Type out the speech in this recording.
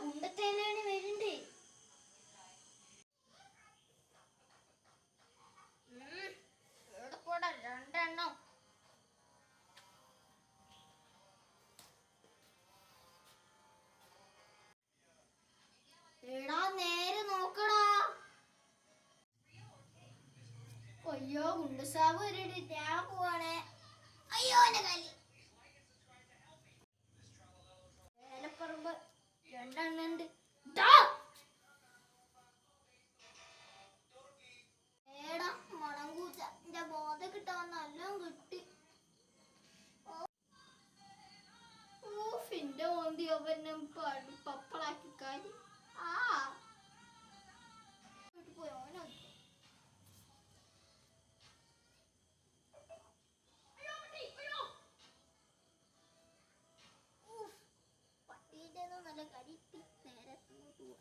ഗുണ്ടത്തേനാണ് വരുന്നുണ്ട്. ഇവിടെ കൂടെ രണ്ടെണ്ണം. എടാ നേരെ നോക്കടാ. അയ്യോ ഗുണ്ടസാബ് വരണ്ട്. ഞാൻ പോവാണേ. അയ്യോ എന്റെ കല്ല്. വേലപ്പറമ്പ് രണ്ടെണ്ണുണ്ട്. ഏടാ മണങ്കൂച്ച എന്റെ ബോധം കിട്ടാൻ നല്ലോണം കിട്ടി. ന്റെ ഓന്തി അവനെ പപ്പളാക്കി കാര്യം. പോയി ഓനോ പട്ടീന്റെ നല്ല കടി നേരെ പോവാ.